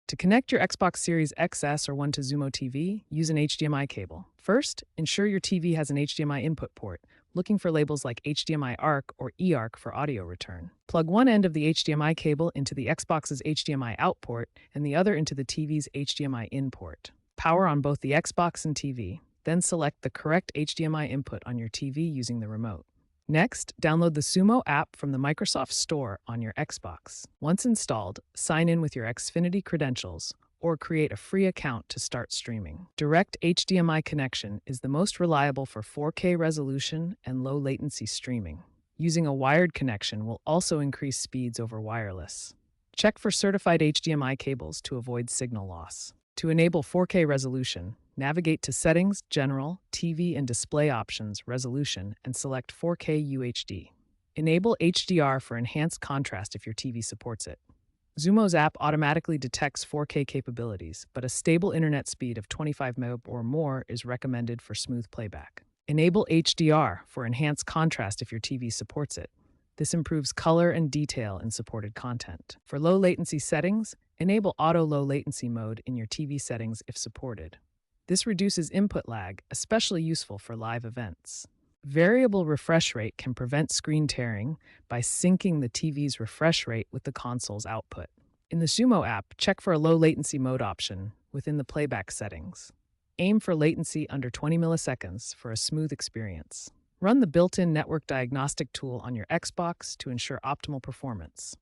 To connect your Xbox Series XS or One to Xumo TV, use an HDMI cable. First, ensure your TV has an HDMI input port, looking for labels like HDMI ARC or eARC for audio return. Plug one end of the HDMI cable into the Xbox's HDMI out port and the other into the TV's HDMI in port. Power on both the Xbox and TV, then select the correct HDMI input on your TV using the remote. Next, download the Xumo app from the Microsoft Store on your Xbox. Once installed, sign in with your Xfinity credentials or create a free account to start streaming. Direct HDMI connection is the most reliable for 4K resolution and low latency streaming. Using a wired connection will also increase speeds over wireless. Check for certified HDMI cables to avoid signal loss. To enable 4K resolution, navigate to Settings, General, TV and Display Options, Resolution, and select 4K UHD. Enable HDR for enhanced contrast if your TV supports it. Xumo's app automatically detects 4K capabilities, but a stable internet speed of 25 Mbps or more is recommended for smooth playback. Enable HDR for enhanced contrast if your TV supports it. This improves color and detail in supported content. For low latency settings, enable auto low latency mode in your TV settings if supported. This reduces input lag, especially useful for live events. Variable refresh rate can prevent screen tearing by syncing the TV's refresh rate with the console's output. In the Xumo app, check for a low latency mode option within the playback settings. Aim for latency under 20 milliseconds for a smooth experience. Run the built-in network diagnostic tool on your Xbox to ensure optimal performance.